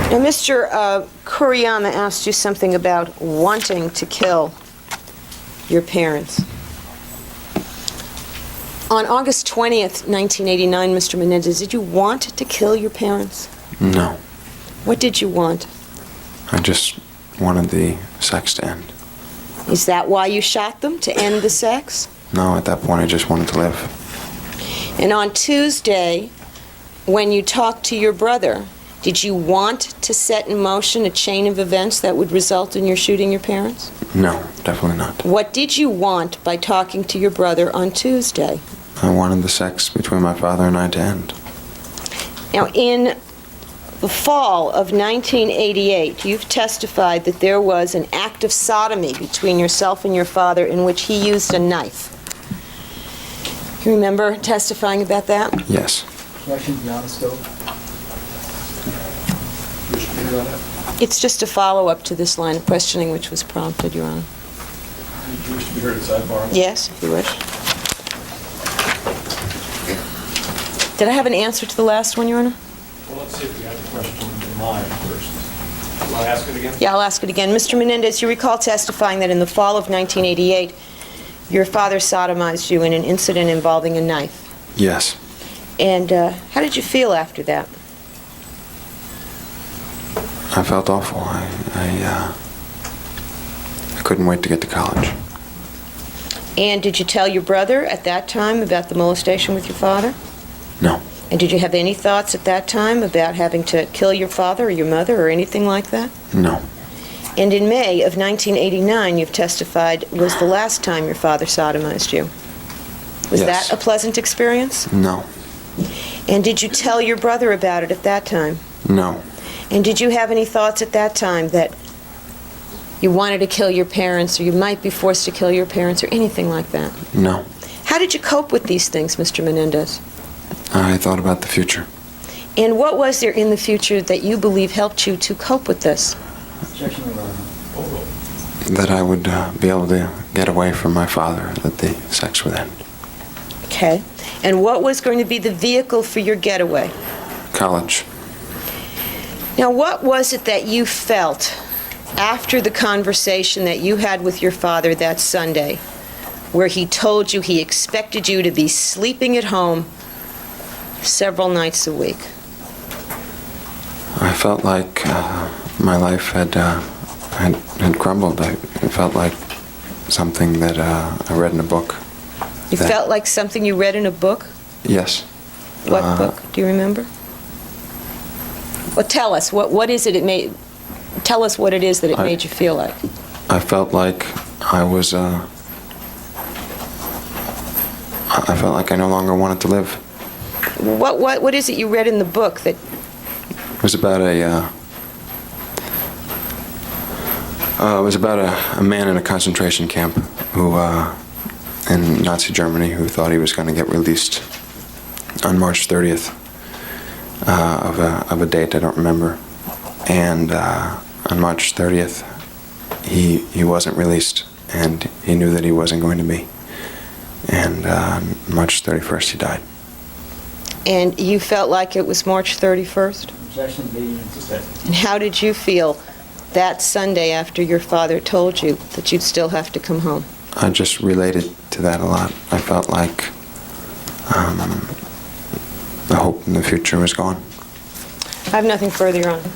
Now, Mr. Kuriyama asked you something about wanting to kill your parents. On August 20th, 1989, Mr. Menendez, did you want to kill your parents? No. What did you want? I just wanted the sex to end. Is that why you shot them, to end the sex? No, at that point I just wanted to live. And on Tuesday, when you talked to your brother, did you want to set in motion a chain of events that would result in your shooting your parents? No, definitely not. What did you want by talking to your brother on Tuesday? I wanted the sex between my father and I to end. Now, in the fall of 1988, you've testified that there was an act of sodomy between yourself and your father in which he used a knife. You remember testifying about that? Yes. Question beyond the scope. It's just a follow-up to this line of questioning which was prompted, Your Honor. Do you wish to be heard at sidebar? Yes, if you wish. Did I have an answer to the last one, Your Honor? Well, let's see if we have the question in mind first. Will I ask it again? Yeah, I'll ask it again. Mr. Menendez, you recall testifying that in the fall of 1988, your father sodomized you in an incident involving a knife. Yes. And how did you feel after that? I felt awful. I couldn't wait to get to college. And did you tell your brother at that time about the molestation with your father? No. And did you have any thoughts at that time about having to kill your father or your mother or anything like that? No. And in May of 1989, you've testified, was the last time your father sodomized you. Was Yes. that a pleasant experience? No. And did you tell your brother about it at that time? No. And did you have any thoughts at that time that you wanted to kill your parents or you might be forced to kill your parents or anything like that? No. How did you cope with these things, Mr. Menendez? I thought about the future. And what was there in the future that you believe helped you to cope with this? Objection, Your Honor. That I would be able to get away from my father, that the sex would end. Okay. And what was going to be the vehicle for your getaway? College. Now, what was it that you felt after the conversation that you had with your father that Sunday, where he told you he expected you to be sleeping at home several nights a week? I felt like my life had crumbled. It felt like something that I read in a book. You felt like something you read in a book? Yes. What book? Do you remember? Well, tell us. What is it tell us what it is that it made you feel like. I felt like I was, I felt like I no longer wanted to live. What is it you read in the book that... It was about a man in a concentration camp who, in Nazi Germany, who thought he was going to get released on March 30th of a date I don't remember. And on March 30th, he wasn't released, and he knew that he wasn't going to be. And on March 31st, he died. And you felt like it was March 31st? Objection being sustained. And how did you feel that Sunday after your father told you that you'd still have to come home? I just related to that a lot. I felt like the hope in the future was gone. I have nothing further, Your Honor.